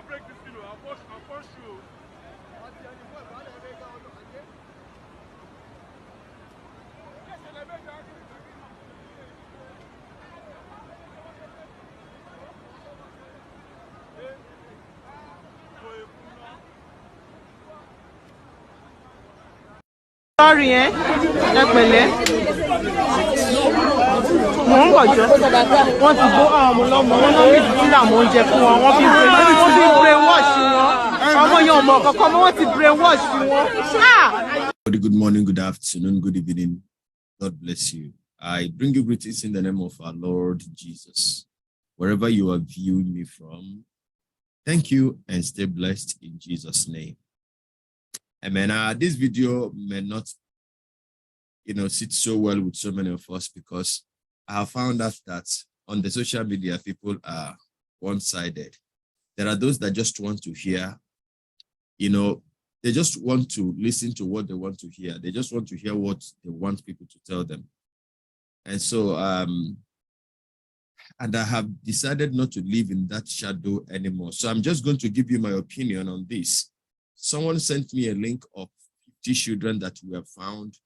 Break this video. I'll push you. Sorry, eh? Mo ń gbọ́jọ́ wọ́n ti bó àwọn ọmọ lọ́mọ wọn náà ní ìdílé àwọn oúnjẹ fún wọn wọ́n fi brainwash wọn ọmọ yẹn ọmọ kankan wọ́n ti brainwash wọn. Good morning, good afternoon, good evening. God bless you. I bring you greetings in the name of our Lord Jesus. Wherever you are viewing me from, thank you and stay blessed in Jesus' name. Amen. This video may not, sit so well with so many of us because I have found out that on the social media, people are one-sided. There are those that just want to hear, they just want to listen to what they want to hear. They just want to hear what they want people to tell them. And so, and I have decided not to live in that shadow anymore. So I'm just going to give you my opinion on this. Someone sent me a link of 50 children that were found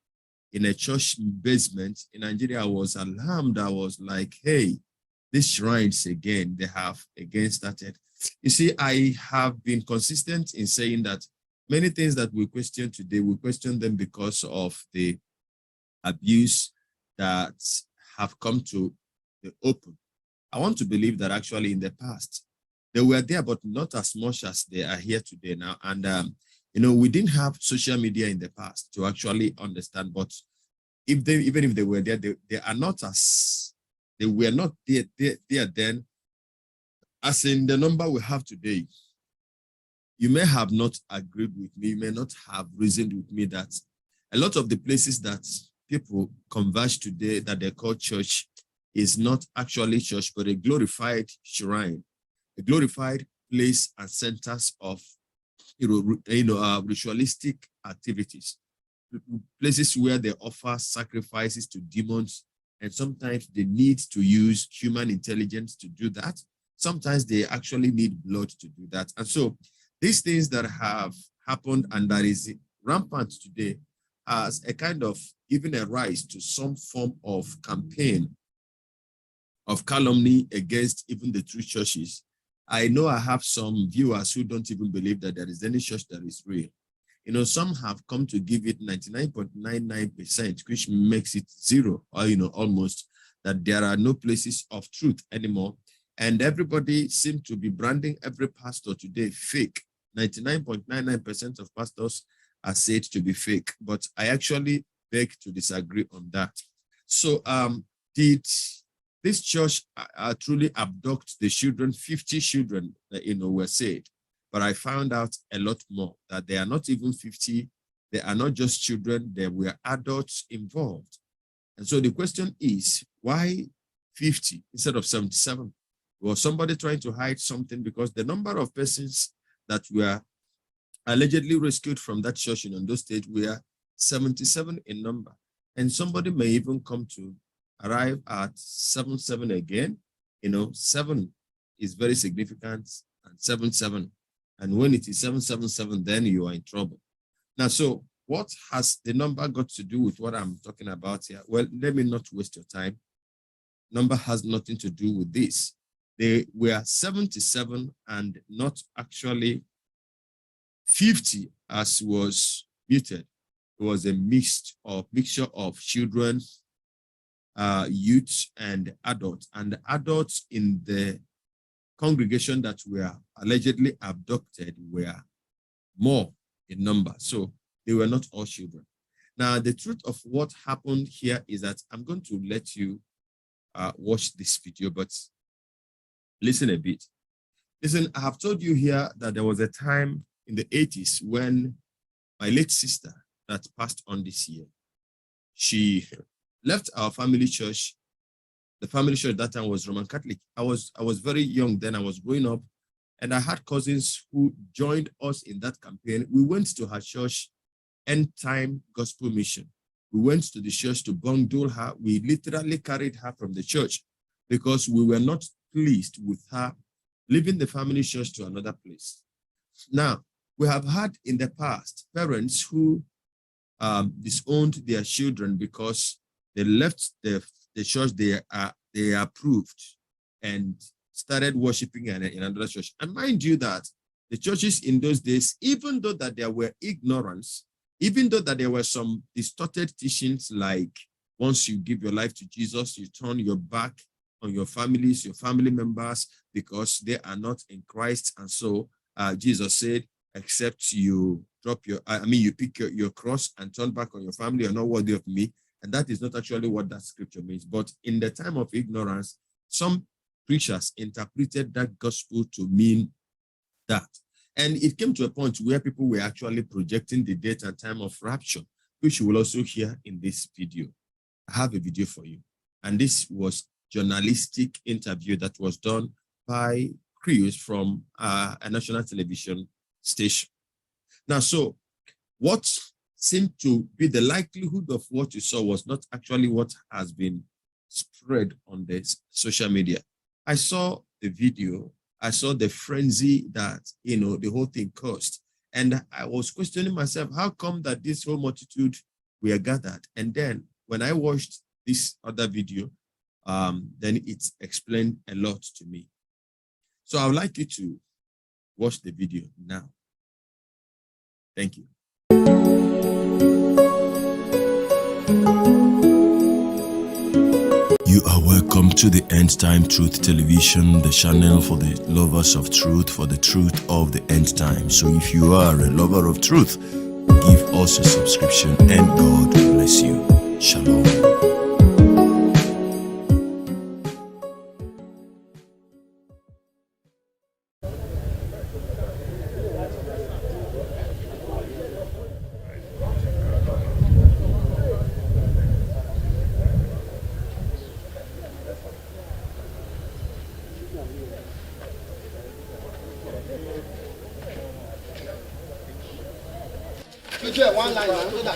in a church basement in Nigeria. I was alarmed. I was like, hey, these shrines again, they have again started. You see, I have been consistent in saying that many things that we question today, we question them because of the abuse that have come to the open. I want to believe that actually in the past, they were there, but not as much as they are here today now. And, we didn't have social media in the past to actually understand, but even if they were there, they are not as, they were not there then, as in the number we have today. You may have not agreed with me, you may not have reasoned with me that a lot of the places that people converge today that they call church is not actually church, but a glorified shrine, a glorified place and centers of ritualistic activities, places where they offer sacrifices to demons, and sometimes they need to use human intelligence to do that. Sometimes they actually need blood to do that. And so these things that have happened and that is rampant today as a kind of giving a rise to some form of campaign of calumny against even the true churches. I know I have some viewers who don't even believe that there is any church that is real. Some have come to give it 99.99%, which makes it zero, or, almost, that there are no places of truth anymore. And everybody seems to be branding every pastor today fake. 99.99% of pastors are said to be fake, but I actually beg to disagree on that. So did this church truly abduct the children? 50 children, were saved. But I found out a lot more, that they are not even 50. They are not just children. There were adults involved. And so the question is, why 50 instead of 77? Was somebody trying to hide something? Because the number of persons that were allegedly rescued from that church in Ondo State were 77 in number. And somebody may even come to arrive at 77 again. 7 is very significant, and 77. And when it is 777, then you are in trouble. Now, so what has the number got to do with what I'm talking about here? Well, let me not waste your time. Number has nothing to do with this. They were 77 and not actually 50 as was muted. It was a mixture of children, youth, and adults. And the adults in the congregation that were allegedly abducted were more in number. So they were not all children. Now, the truth of what happened here is that I'm going to let you watch this video, but listen a bit. Listen, I have told you here that there was a time in the 80s when my late sister that passed on this year, she left our family church. The family church at that time was Roman Catholic. I was very young then. I was growing up, and I had cousins who joined us in that campaign. We went to her church, End Time Gospel Mission. We went to the church to bundle her. We literally carried her from the church because we were not pleased with her leaving the family church to another place. Now, we have had in the past parents who disowned their children because they left the church they approved and started worshiping in another church. And mind you that the churches in those days, even though that there were ignorance, even though that there were some distorted teachings like once you give your life to Jesus, you turn your back on your families, your family members, because they are not in Christ. And so Jesus said, except you drop you pick your cross and turn back on your family, you're not worthy of me. And that is not actually what that scripture means. But in the time of ignorance, some preachers interpreted that gospel to mean that. And it came to a point where people were actually projecting the date and time of rapture, which you will also hear in this video. I have a video for you. And this was journalistic interview that was done by crews from a national television station. Now, so what seemed to be the likelihood of what you saw was not actually what has been spread on the social media. I saw the video. I saw the frenzy that, the whole thing caused. And I was questioning myself, how come that this whole multitude were gathered? And then when I watched this other video, then it explained a lot to me. So I would like you to watch the video now. Thank you. You are welcome to the End Time Truth Television, the channel for the lovers of truth, for the truth of the end time. So if you are a lover of truth, give us a subscription and God bless you. Shalom. You do one line so that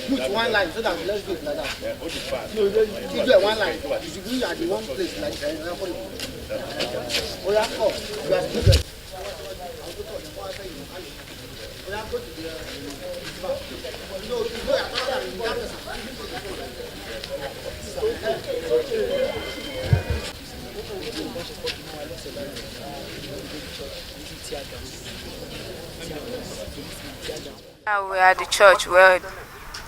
put one line so that let's do it like that. You do one line. You should be at the one place like that. Oh yeah, oh, you are still there. We are at the church, we were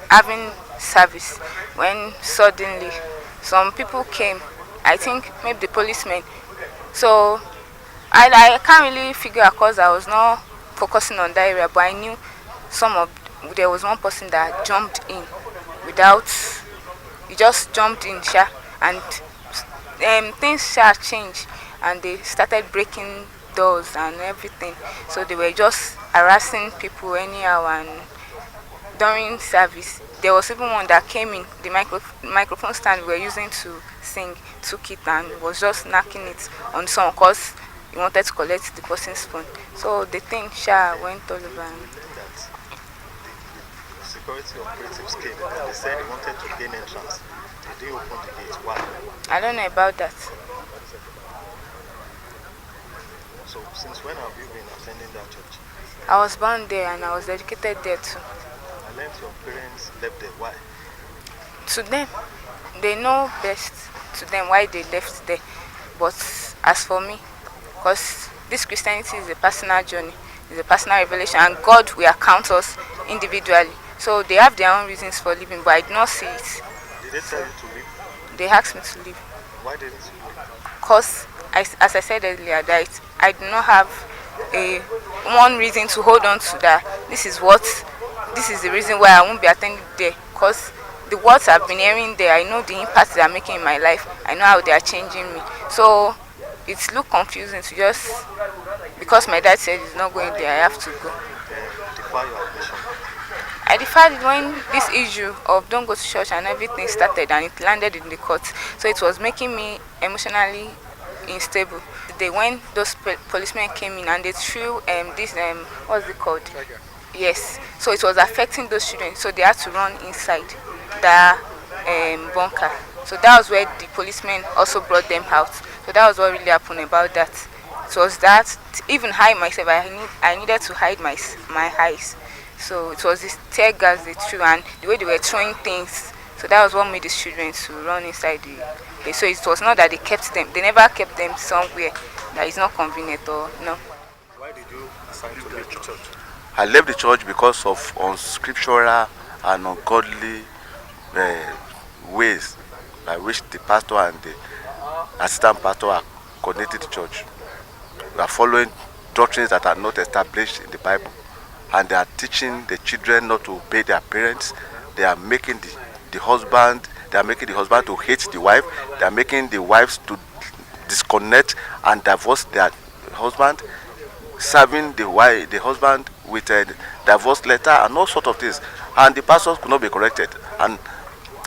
having service when suddenly some people came, I think maybe the policemen. So I can't really figure out because I was not focusing on that area, but I knew there was one person that jumped in without, he just jumped in, and things changed and they started breaking doors and everything. So they were just harassing people anyhow, and during service there was even one that came in, the microphone stand we were using to sing, took it and was just knocking it on someone because he wanted to collect the person's phone. So the thing went all over. The security operatives came and they said they wanted to gain entrance. They didn't open the gate. Why? I don't know about that. So since when have you been attending that church? I was born there and I was educated there too. I learned your parents left there. Why? To them, they know best to them why they left there. But as for me, because this Christianity is a personal journey, it's a personal revelation, and God will account us individually. So they have their own reasons for leaving, but I did not see it. Did they tell you to leave? They asked me to leave. Why didn't you leave? Because, as I said earlier, that I do not have one reason to hold on to that. This is what this is the reason why I won't be attending there, because the words I've been hearing there, I know the impact they are making in my life. I know how they are changing me. So it's look confusing to just, because my dad said he's not going there, I have to go. I defied it when this issue of don't go to church and everything started, and it landed in the court. So it was making me emotionally unstable. The day when those policemen came in and they threw this what's it called? Yes. So it was affecting those children. So they had to run inside the bunker. So that was where the policemen also brought them out. So that was what really happened about that. It was that even I myself, I needed to hide my eyes. So it was this tear gas they threw and the way they were throwing things. So that was what made the children to run inside the place. So it was not that they kept them. They never kept them somewhere that is not convenient or no. Why did you decide to leave the church? I left the church because of unscriptural and ungodly ways by which the pastor and the assistant pastor are connected to church. We are following doctrines that are not established in the Bible, and they are teaching the children not to obey their parents. They are making the husband to hate the wife. They are making the wives to disconnect and divorce their husband, serving the husband with a divorce letter and all sorts of things. And the pastors could not be corrected. And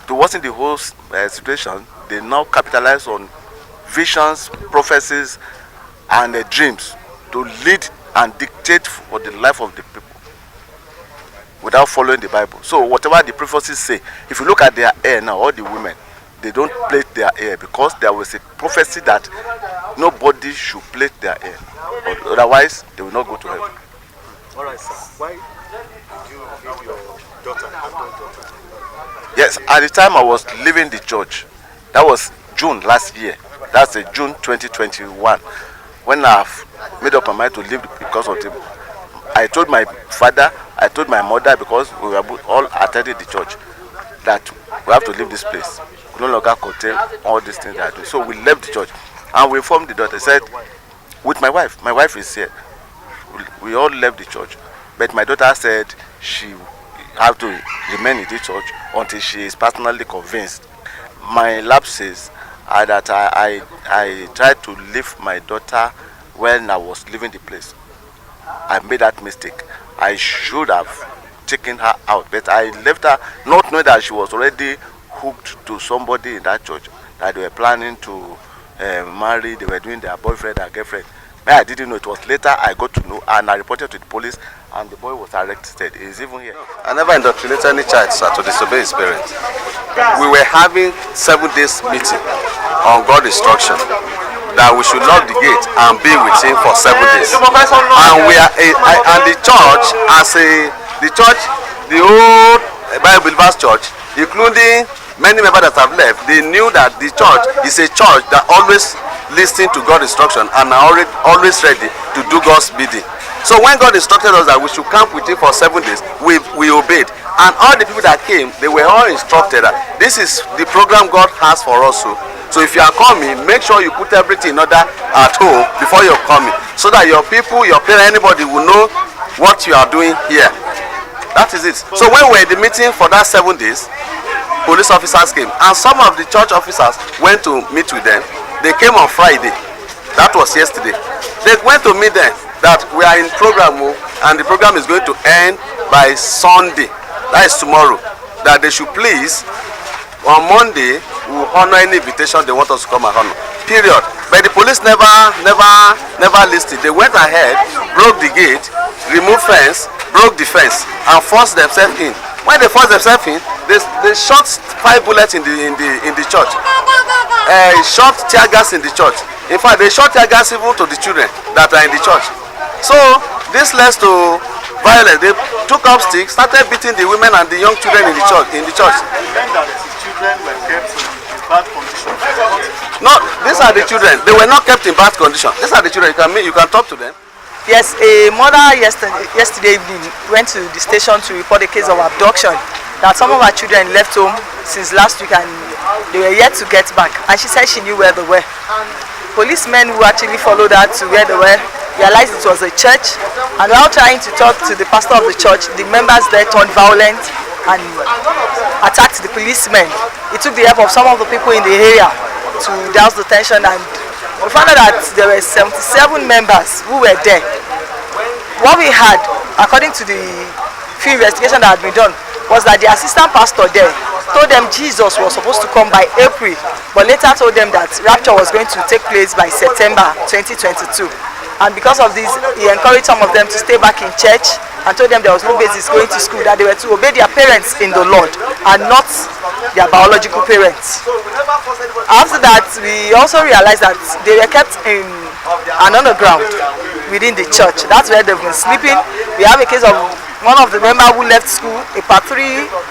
to worsen the whole situation, they now capitalize on visions, prophecies, and dreams to lead and dictate for the life of the people without following the Bible. So whatever the prophecies say, if you look at their hair now, all the women, they don't plait their hair because there was a prophecy that nobody should plait their hair. Otherwise, they will not go to heaven. All right, sir. Why did you leave your daughter? Yes, at the time I was leaving the church, that was June last year. That's June 2021. When I've made up my mind to leave because of them, I told my father, I told my mother, because we were all attending the church, that we have to leave this place. We no longer contain all these things that I do. So we left the church and we informed the daughter. Said, with my wife is here. We all left the church, but my daughter said she have to remain in the church until she is personally convinced. My lapses are that I tried to leave my daughter when I was leaving the place. I made that mistake. I should have taken her out, but I left her not knowing that she was already hooked to somebody in that church, that they were planning to marry. They were doing their boyfriend and girlfriend. But I didn't know. It was later I got to know, and I reported to the police, and the boy was arrested. He's even here. I never indoctrinated any child, sir, to disobey his parents. We were having 7 days meeting on God's instruction that we should lock the gate and be with him for 7 days. And we are and the church, the old Bible Deliverance Church, including many members that have left, they knew that the church is a church that always listens to God's instruction and are always ready to do God's bidding. So when God instructed us that we should camp with him for 7 days, we obeyed. And all the people that came, they were all instructed that this is the program God has for us. So if you are coming, make sure you put everything in order at home before you're coming, so that your people, your parents, anybody will know what you are doing here. That is it. So when we were in the meeting for that 7 days, police officers came, and some of the church officers went to meet with them. They came on Friday. That was yesterday. They went to meet them that we are in program, and the program is going to end by Sunday. That is tomorrow. That they should please, on Monday, we will honor any invitation they want us to come and honor. Period. But the police never listened. They went ahead, broke the gate, removed fence, broke the fence, and forced themselves in. When they forced themselves in, they shot 5 bullets in the church. Shot tear gas in the church. In fact, they shot tear gas even to the children that are in the church. So this led to violence. They took up sticks, started beating the women and the young children in the church. Children were kept in bad condition. No, these are the children. They were not kept in bad condition. These are the children. You can talk to them. Yes, a mother yesterday evening went to the station to report a case of abduction, that some of her children left home since last week and they were yet to get back, and she said she knew where they were. Policemen who actually followed her to where they were realized it was a church And while trying to talk to the pastor of the church, the members there turned violent and attacked the policemen. It took the help of some of the people in the area to douse the tension, and we found out that there were 77 members who were there. What we had, according to the few investigation that had been done, was that the assistant pastor there told them Jesus was supposed to come by April, but later told them that rapture was going to take place by September 2022. And because of this, he encouraged some of them to stay back in church and told them there was no basis going to school, that they were to obey their parents in the Lord and not their biological parents. After that, we also realized that they were kept in an underground within the church. That's where they've been sleeping. We have a case of one of the members who left school, a part 3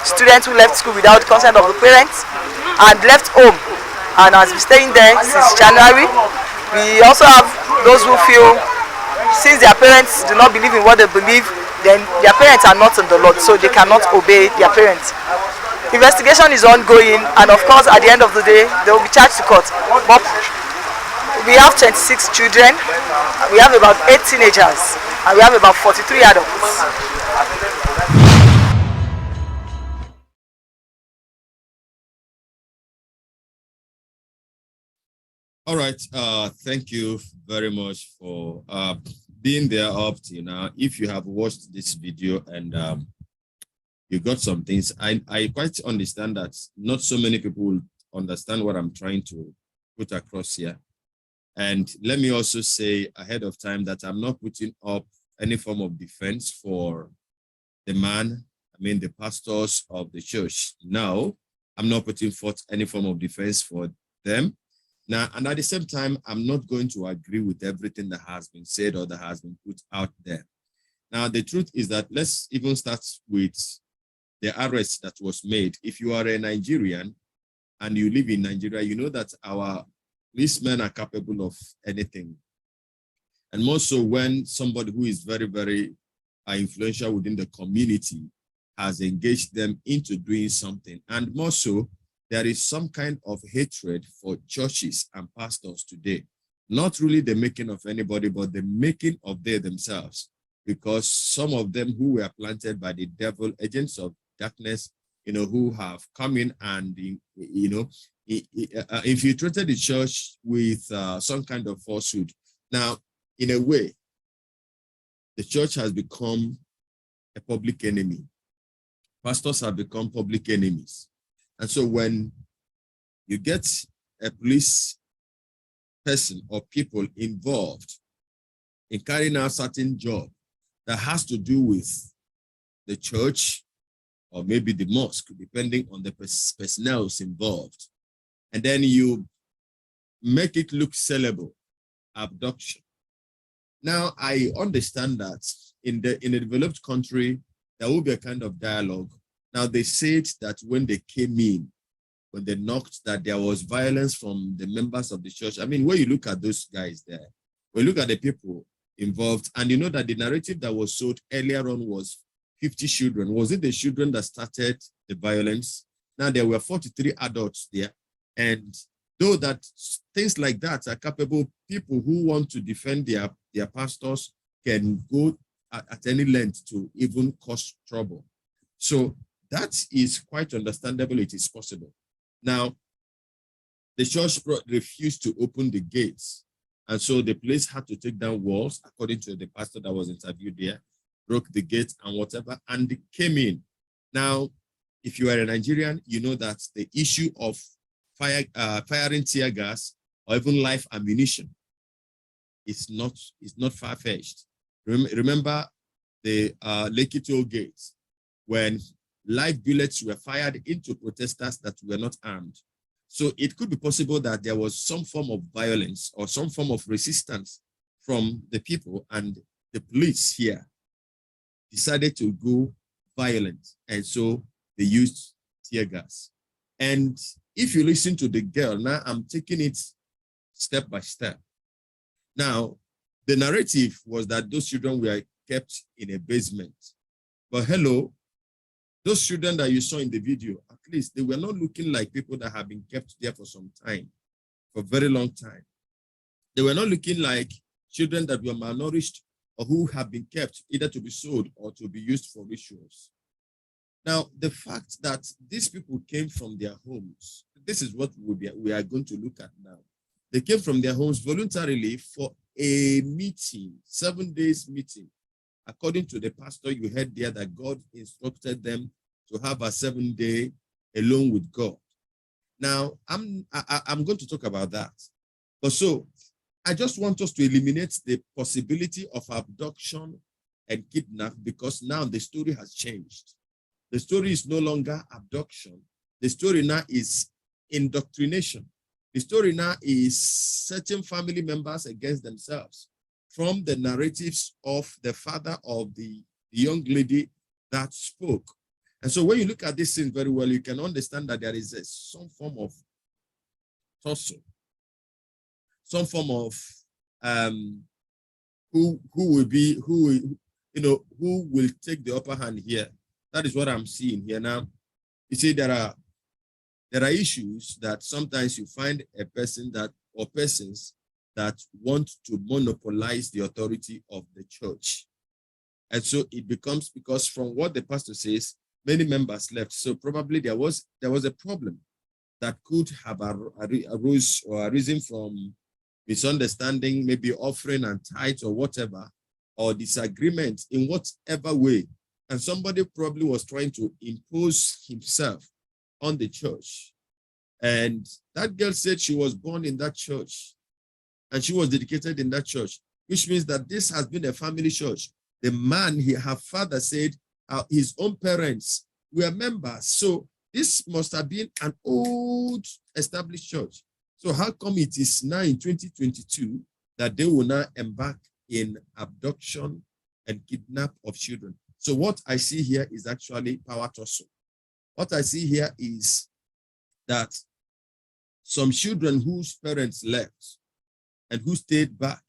student who left school without consent of the parents and left home and has been staying there since January. We also have those who feel since their parents do not believe in what they believe, then their parents are not in the Lord, so they cannot obey their parents. Investigation is ongoing, and of course at the end of the day they will be charged to court. But we have 26 children, we have about 8 teenagers, and we have about 43 adults. All right. Thank you very much for being there up to now. If you have watched this video and you got some things, I quite understand that not so many people will understand what I'm trying to put across here. And let me also say ahead of time that I'm not putting up any form of defense for the man, the pastors of the church. No, I'm not putting forth any form of defense for them. Now, and at the same time, I'm not going to agree with everything that has been said or that has been put out there. Now, the truth is that let's even start with the arrest that was made. If you are a Nigerian and you live in Nigeria, you know that our policemen are capable of anything. And more so when somebody who is very, very influential within the community has engaged them into doing something. And more so, there is some kind of hatred for churches and pastors today. Not really the making of anybody, but the making of they themselves. Because some of them who were planted by the devil, agents of darkness, who have come in and, infiltrated the church with some kind of falsehood. Now, in a way, the church has become a public enemy. Pastors have become public enemies. And so when you get a police person or people involved in carrying out certain job that has to do with the church or maybe the mosque, depending on the personnel involved, and then you make it look sellable, abduction. Now, I understand that in a developed country, there will be a kind of dialogue. Now, they said that when they came in, when they knocked, that there was violence from the members of the church. When you look at those guys there, when you look at the people involved, and you know that the narrative that was sold earlier on was 50 children. Was it the children that started the violence? Now, there were 43 adults there. And though that things like that are capable, people who want to defend their pastors can go at any length to even cause trouble. So that is quite understandable. It is possible. Now, the church refused to open the gates. And so the police had to take down walls, according to the pastor that was interviewed there, broke the gate and whatever, and they came in. Now, if you are a Nigerian, you know that the issue of firing tear gas or even live ammunition is not far-fetched. Remember the Lekki toll gates when live bullets were fired into protesters that were not armed. So it could be possible that there was some form of violence or some form of resistance from the people, and the police here decided to go violent. And so they used tear gas. And if you listen to the girl, now I'm taking it step by step. Now, the narrative was that those children were kept in a basement. But hello, those children that you saw in the video, at least they were not looking like people that have been kept there for some time, for a very long time. They were not looking like children that were malnourished or who have been kept either to be sold or to be used for rituals. Now, the fact that these people came from their homes, this is what we are going to look at now. They came from their homes voluntarily for a meeting, 7 days meeting. According to the pastor, you heard there that God instructed them to have a 7-day alone with God. Now, I'm going to talk about that. But so, I just want us to eliminate the possibility of abduction and kidnap, because now the story has changed. The story is no longer abduction. The story now is indoctrination. The story now is certain family members against themselves from the narratives of the father of the young lady that spoke. And so when you look at this thing very well, you can understand that there is some form of tussle, some form of who will take the upper hand here. That is what I'm seeing here now. You see, there are issues that sometimes you find a person that, or persons that want to monopolize the authority of the church. And so it becomes, because from what the pastor says, many members left. So probably there was a problem that could have arisen from misunderstanding, maybe offering and tithe or whatever, or disagreement in whatever way. And somebody probably was trying to impose himself on the church. And that girl said she was born in that church and she was dedicated in that church, which means that this has been a family church. The man, her father said his own parents were members. So this must have been an old established church. So how come it is now in 2022 that they will now embark in abduction and kidnap of children? So what I see here is actually power tussle. What I see here is that some children whose parents left and who stayed back,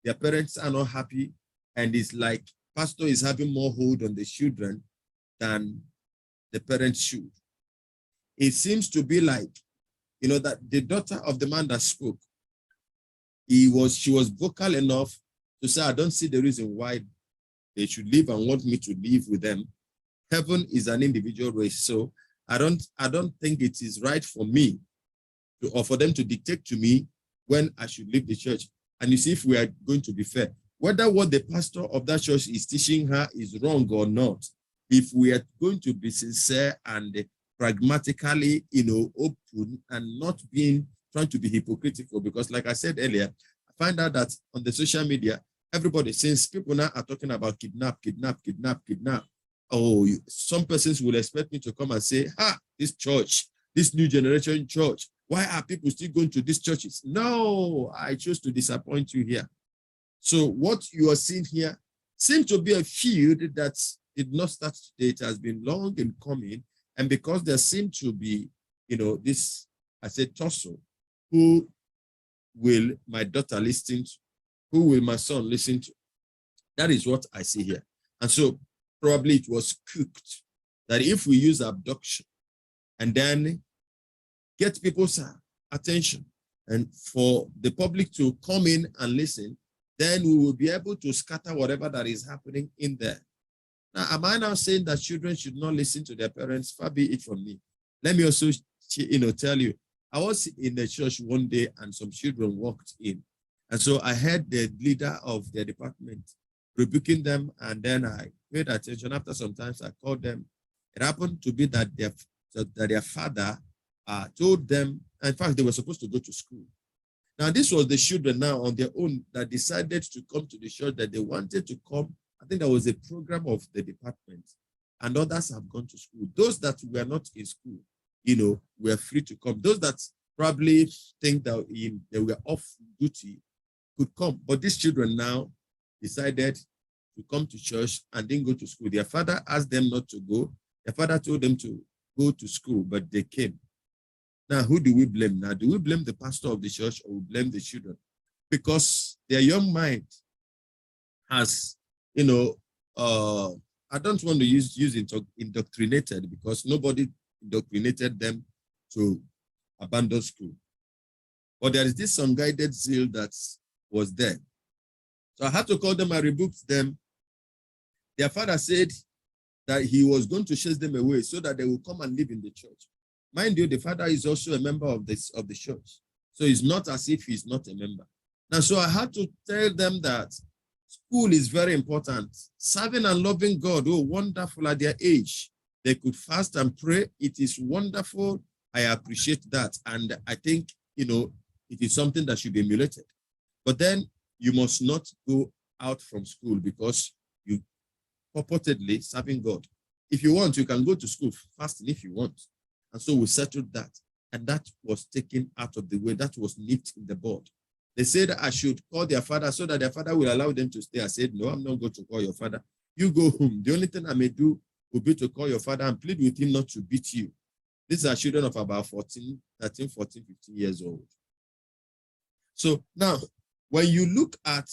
their parents are not happy, and it's like pastor is having more hold on the children than the parents should. It seems to be like, that the daughter of the man that spoke, she was vocal enough to say, I don't see the reason why they should live and want me to live with them. Heaven is an individual race. So I don't think it is right for me or for them to dictate to me when I should leave the church. And you see, if we are going to be fair, whether what the pastor of that church is teaching her is wrong or not, if we are going to be sincere and pragmatically, open and not trying to be hypocritical, because like I said earlier, I find out that on the social media, everybody, since people now are talking about kidnap. Oh, some persons will expect me to come and say, this church, this new generation church, why are people still going to these churches? No, I chose to disappoint you here. So what you are seeing here seems to be a field that did not start today. It has been long in coming. And because there seemed to be, this, I said, tussle, who will my daughter listen to? Who will my son listen to? That is what I see here. And so probably it was cooked that if we use abduction and then get people's attention and for the public to come in and listen, then we will be able to scatter whatever that is happening in there. Now, am I now saying that children should not listen to their parents? Far be it from me. Let me also, tell you, I was in the church one day and some children walked in. And so I heard the leader of their department rebuking them, and then I paid attention. After some time, I called them. It happened to be that their father told them, in fact, they were supposed to go to school. Now, this was the children now on their own that decided to come to the church, that they wanted to come. I think there was a program of the department, and others have gone to school. Those that were not in school, were free to come. Those that probably think that they were off duty could come. But these children now decided to come to church and didn't go to school. Their father asked them not to go. Their father told them to go to school, but they came. Now, who do we blame? Now, do we blame the pastor of the church or we blame the children? Because their young mind has, I don't want to use indoctrinated, because nobody indoctrinated them to abandon school. But there is this unguided zeal that was there. So I had to call them and rebuke them. Their father said that he was going to chase them away so that they will come and live in the church. Mind you, the father is also a member of the church. So it's not as if he's not a member. Now, so I had to tell them that school is very important. Serving and loving God, oh, wonderful at their age. They could fast and pray. It is wonderful. I appreciate that. And I think, it is something that should be emulated. But then you must not go out from school because you purportedly serving God. If you want, you can go to school fasting if you want. And so we settled that. And that was taken out of the way. That was nipped in the bud. They said I should call their father so that their father will allow them to stay. I said, no, I'm not going to call your father. You go home. The only thing I may do will be to call your father and plead with him not to beat you. These are children of about 13, 14, 15 years old. So now, when you look at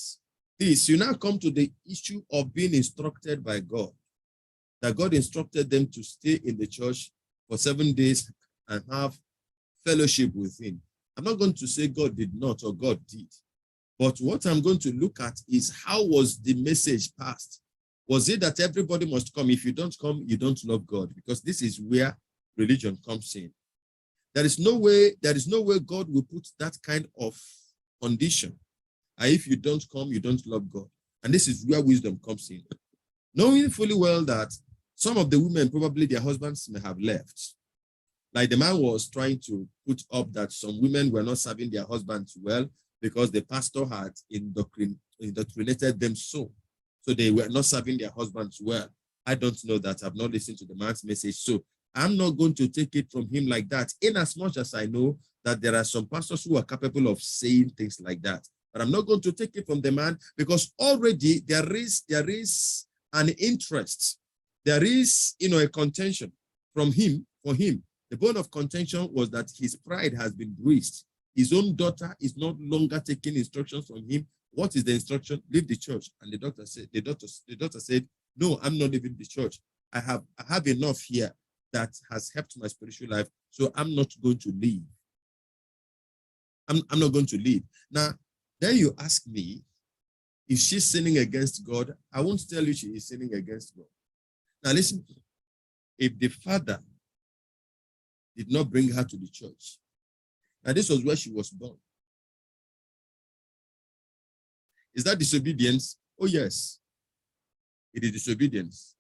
this, you now come to the issue of being instructed by God. That God instructed them to stay in the church for 7 days and have fellowship with him. I'm not going to say God did not or God did. But what I'm going to look at is how was the message passed? Was it that everybody must come? If you don't come, you don't love God, because this is where religion comes in. There is no way God will put that kind of condition. And if you don't come, you don't love God. And this is where wisdom comes in. Knowing fully well that some of the women, probably their husbands may have left. Like the man was trying to put up that some women were not serving their husbands well because the pastor had indoctrinated them so they were not serving their husbands well. I don't know that. I've not listened to the man's message. So I'm not going to take it from him like that, in as much as I know that there are some pastors who are capable of saying things like that. But I'm not going to take it from the man because already there is an interest. There is, a contention from him, for him. The bone of contention was that his pride has been bruised. His own daughter is no longer taking instructions from him. What is the instruction? Leave the church. And the daughter said, no, I'm not leaving the church. I have enough here that has helped my spiritual life, so I'm not going to leave. I'm not going to leave. Now, then you ask me, if she's sinning against God, I won't tell you she is sinning against God. Now listen, if the father did not bring her to the church, and this was where she was born, is that disobedience? Oh yes, it is disobedience.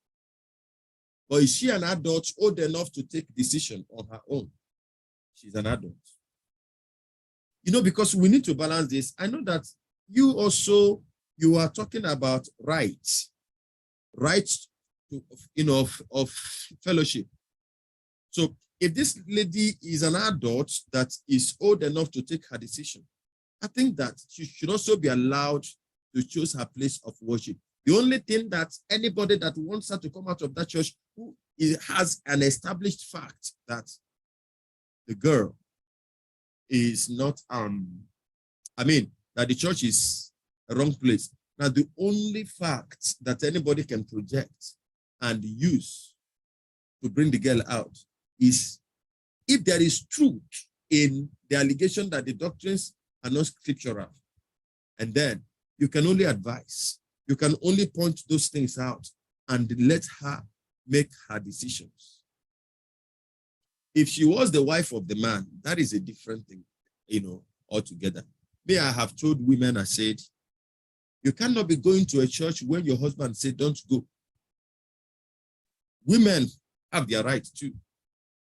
But is she an adult old enough to take decision on her own? She's an adult. Because we need to balance this. I know that you are talking about rights to, of fellowship. So if this lady is an adult that is old enough to take her decision, I think that she should also be allowed to choose her place of worship. The only thing that anybody that wants her to come out of that church who has an established fact that the girl is not, that the church is a wrong place. Now, the only fact that anybody can project and use to bring the girl out is if there is truth in the allegation that the doctrines are not scriptural. And then you can only advise. You can only point those things out and let her make her decisions. If she was the wife of the man, that is a different thing, altogether. Me, I have told women, I said, you cannot be going to a church when your husband said, don't go. Women have their right too.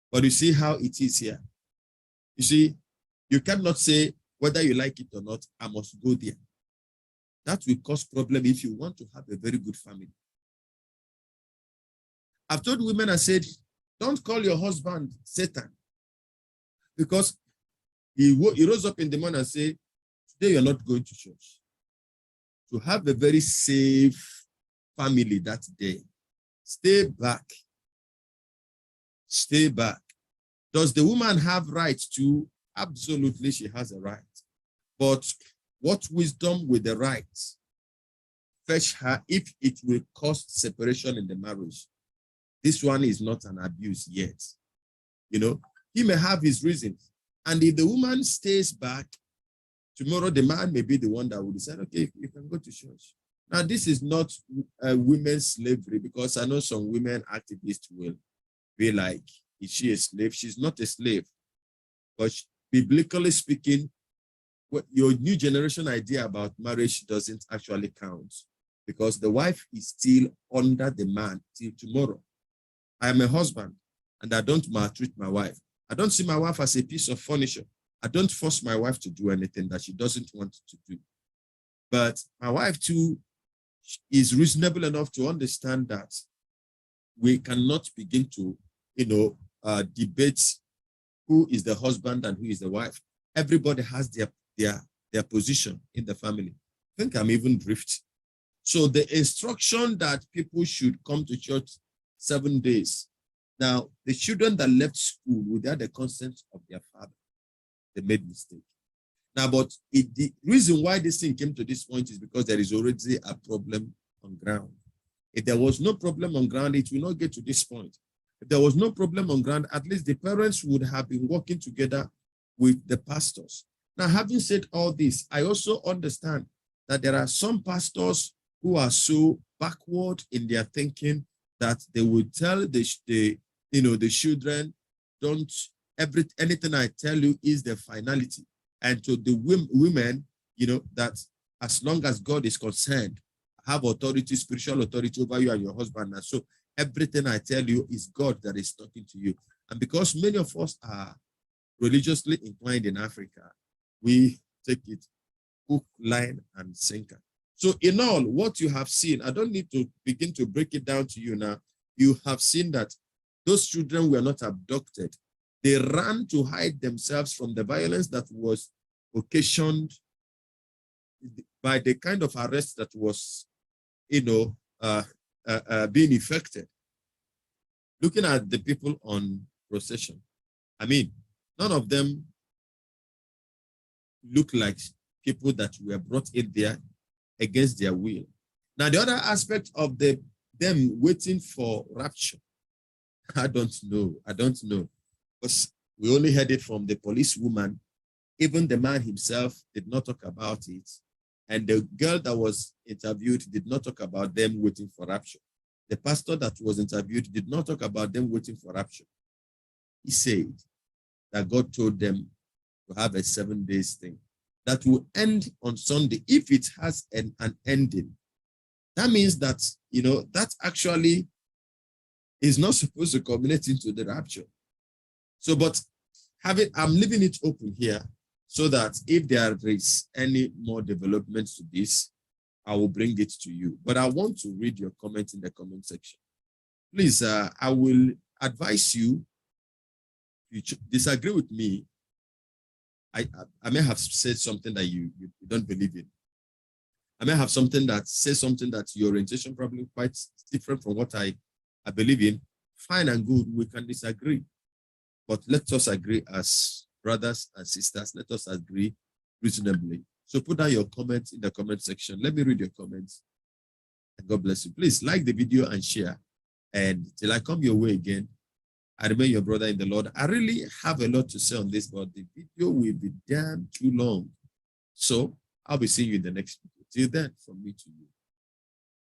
But you see how it is here. You see, you cannot say, whether you like it or not, I must go there. That will cause problem if you want to have a very good family. I've told women, I said, don't call your husband Satan. Because he rose up in the morning and said, today you're not going to church. To have a very safe family that day, stay back. Stay back. Does the woman have rights to? Absolutely, she has a right. But what wisdom with the right fetch her if it will cause separation in the marriage? This one is not an abuse yet. He may have his reasons. And if the woman stays back, Tomorrow, the man may be the one that will decide, okay, you can go to church. Now, this is not women's slavery, because I know some women activists will be like, is she a slave? She's not a slave. But biblically speaking, what your new generation idea about marriage doesn't actually count, because the wife is still under the man till tomorrow. I am a husband and I don't maltreat my wife. I don't see my wife as a piece of furniture. I don't force my wife to do anything that she doesn't want to do. But my wife too is reasonable enough to understand that we cannot begin to, debate who is the husband and who is the wife. Everybody has their position in the family. I think I'm even drift. So the instruction that people should come to church 7 days. Now, the children that left school without the consent of their father, they made mistake. Now, but the reason why this thing came to this point is because there is already a problem on ground. If there was no problem on ground, it will not get to this point. If there was no problem on ground, at least the parents would have been working together with the pastors. Now, having said all this, I also understand that there are some pastors who are so backward in their thinking that they will tell the children, anything I tell you is the finality. And to the women, that as long as God is concerned, have authority, spiritual authority over you and your husband. And so everything I tell you is God that is talking to you. And because many of us are religiously inclined in Africa, we take it hook, line, and sinker. So in all, what you have seen, I don't need to begin to break it down to you now. You have seen that those children were not abducted. They ran to hide themselves from the violence that was occasioned by the kind of arrest that was, being effected. Looking at the people on procession, I mean, none of them look like people that were brought in there against their will. Now, the other aspect of them waiting for rapture, I don't know. Because we only heard it from the policewoman. Even the man himself did not talk about it. And the girl that was interviewed did not talk about them waiting for rapture. The pastor that was interviewed did not talk about them waiting for rapture. He said that God told them to have a 7 days thing that will end on Sunday. If it has an ending, that means that, that actually is not supposed to culminate into the rapture. So, but I'm leaving it open here so that if there is any more developments to this, I will bring it to you. But I want to read your comments in the comment section. Please, I will advise you, if you disagree with me, I may have said something that you don't believe in. I may have something that says something that your orientation probably quite different from what I believe in. Fine and good, we can disagree. But let us agree as brothers and sisters. Let us agree reasonably. So put down your comments in the comment section. Let me read your comments. And God bless you. Please like the video and share. And till I come your way again, I remain your brother in the Lord. I really have a lot to say on this, but the video will be damn too long. So I'll be seeing you in the next video. Till then, from me to you.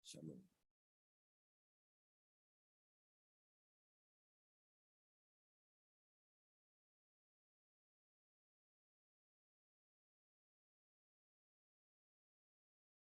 Shalom.